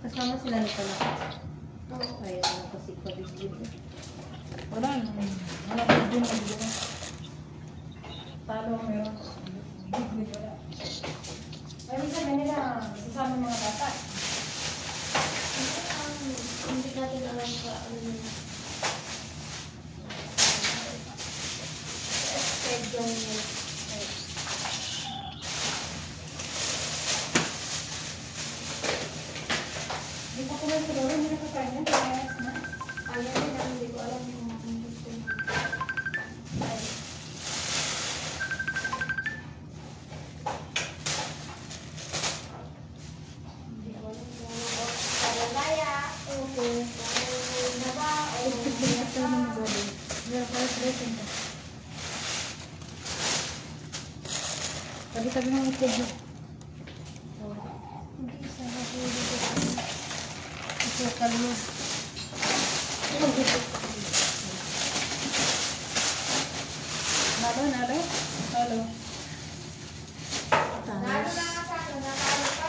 Kasama sila na pala. Ay, ano kasi pa dito. Wala naman. Wala pa din ang dito. Talo meron. Big wala. Ay, minsan ganila, sasama mga bata. Hindi natin alam pa ano yun. Schedule nila. Hindi ko kumain sa loro, hindi na kakain yan. Kaya na. Ayan din ang hindi ko alam kung gusto nyo. Ay. Hindi ko alam kung ano ko. Palalaya. Okay. Naba. Ito naman gawin. Meron pa yung dressing ka. Tabi-tabi ng itlog mo. Hindi sa nahuli ko. Ito, kalmo. Nalo, nalo? Nalo. Nalo na nga sa ano. Natalo ka.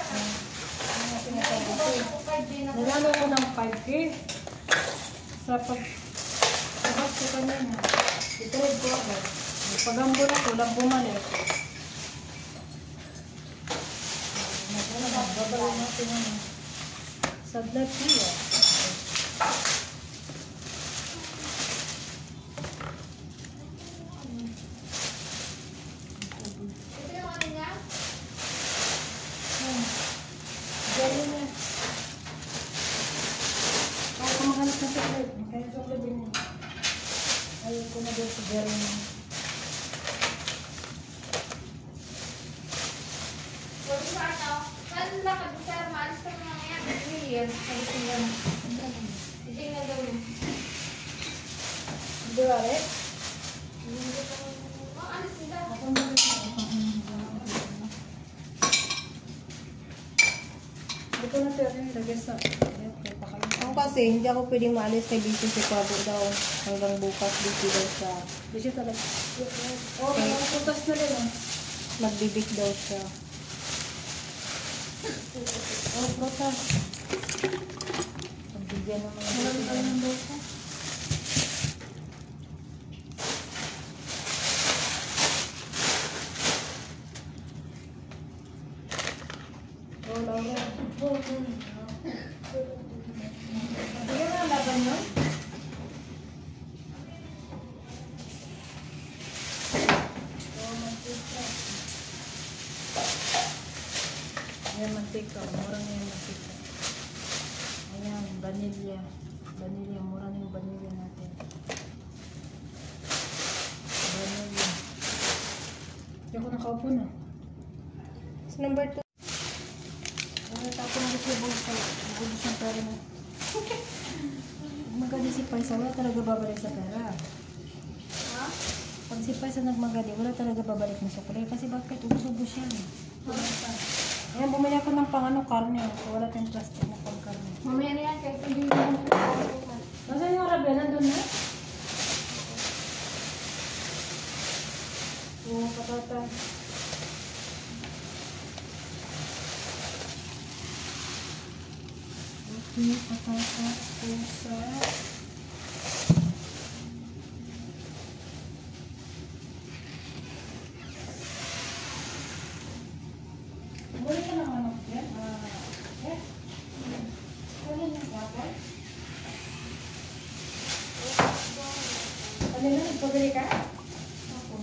Nalalo ko ng 5K. Sa pag-abas ko kanina. Itrade ko agad. Pagambo na ko, lang bumalik. Babalik natin ano. Sa blood siya. Ito yung ano niya? Gawin niya. Kaya kung makalit na chocolate. Kaya chocolate din niya. Ayaw ko na doon sa gawin niya. Pwede sa ano? Saan lakad mo sir? Maalis ka na mamaya. Million. Sabi ko nga. Hindi na gawin. Di ba rin? Maalis sila. Hindi ko na tayo lagay sa... Ako kasi, hindi ako pwedeng maalis kay busy si Kwabo daw. Hanggang bukas, busy daw siya. Hindi siya talaga. Oo, mga putas na rin ah. Magbibik daw siya. Oo, putas. Magbibigyan ng mga Walang busy. tayo ng buka. Oo, Laura. Hindi na laban yun? Oo, mantika. Ayan, mantika. Mura na yung mantika. Ayan, vanilla. Vanilla, mura na yung vanilla natin. Vanilla. Hindi ako nakaupo na. So, number 2. Tapos na siya bulsa. Bulsa siyang pera mo. Magaling si Paisa, wala talaga babalik sa pera. Ha? Pag si Paisa nagmagaling, wala talaga babalik na sa kulay. Kasi bakit? Ubus-ubus siya. Ayan, bumili ako ng pang karne. Wala tayong plastic na pang karne. Mamaya na yan. Kahit hindi mo Nasaan yung Arabia? Nandun na? Oo, patata. Okay, patata, pusa. Buli ka ng manok yan? Eh? Buli ng kapal? Ano na, nagpabili ka? Ako.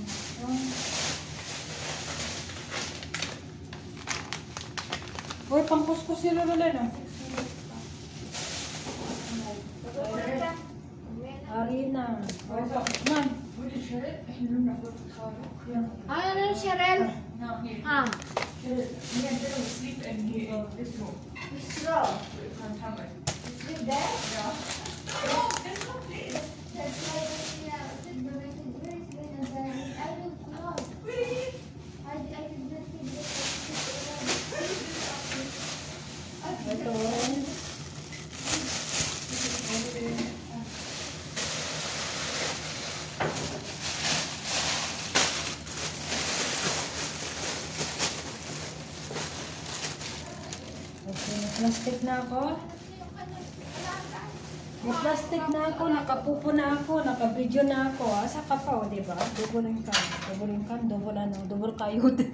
Uy, pangkuskus si Lululan ah. Harina. Man. Ano yung Cheryl? Ah. Sleep in here, this room. This row. Sleep there? Yeah. Oh, there's no place. That's why I don't know. I don't know. Really? I did not see this. Ito. Okay, may plastic na ako. May plastic na ako, nakapupo na ako, naka-video na ako. Asa ka pa, o diba? Double income, double kayod.